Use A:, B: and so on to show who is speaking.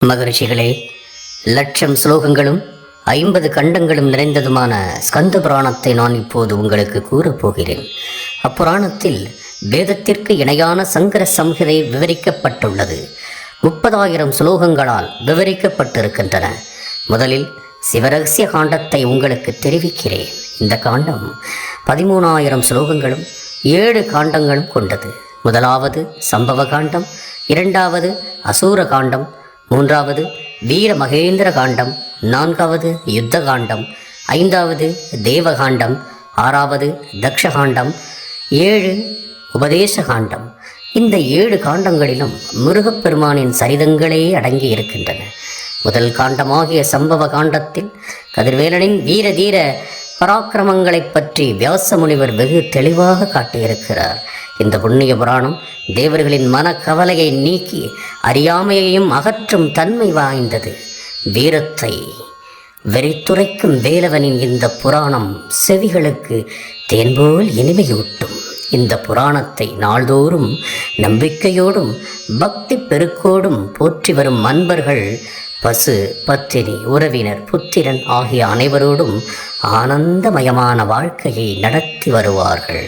A: மகரிஷிகளே, லட்சம் ஸ்லோகங்களும் 50 கண்டங்களும் நிறைந்ததுமான ஸ்கந்த புராணத்தை நான் இப்போது உங்களுக்கு கூறப்போகிறேன். அப்புராணத்தில் வேதத்திற்கு இணையான சங்கர சம்ஹிதை விவரிக்கப்பட்டுள்ளது. 30,000 ஸ்லோகங்களால் விவரிக்கப்பட்டிருக்கின்றன. முதலில் சிவரகசிய காண்டத்தை உங்களுக்கு தெரிவிக்கிறேன். இந்த காண்டம் 13,000 ஸ்லோகங்களும் 7 காண்டங்களும் கொண்டது. முதலாவது சம்பவ காண்டம், இரண்டாவது அசூர காண்டம், மூன்றாவது வீர மகேந்திர காண்டம், நான்காவது யுத்த காண்டம், ஐந்தாவது தேவகாண்டம், ஆறாவது தக்ஷகாண்டம், 7 உபதேச காண்டம். இந்த 7 காண்டங்களிலும் முருகப்பெருமானின் சரிதங்களே அடங்கி இருக்கின்றன. முதல் காண்டமாகிய சம்பவ காண்டத்தில் கதிர்வேலனின் வீர தீர பராக்கிரமங்களை பற்றி வியாச முனிவர் வெகு தெளிவாக காட்டியிருக்கிறார். இந்த புண்ணிய புராணம் தேவர்களின் மனக்கவலையை நீக்கி அறியாமையையும் அகற்றும் தன்மை வாய்ந்தது. வீரத்தை வெறித்துரைக்கும் வேலவனின் இந்த புராணம் செவிகளுக்கு தேன்போல் இனிமையூட்டும். இந்த புராணத்தை நாள்தோறும் நம்பிக்கையோடும் பக்தி பெருக்கோடும் போற்றி வரும் அன்பர்கள் பசு, பத்தினி, உறவினர், புத்திரன் ஆகிய அனைவரோடும் ஆனந்தமயமான வாழ்க்கையை நடத்தி வருவார்கள்.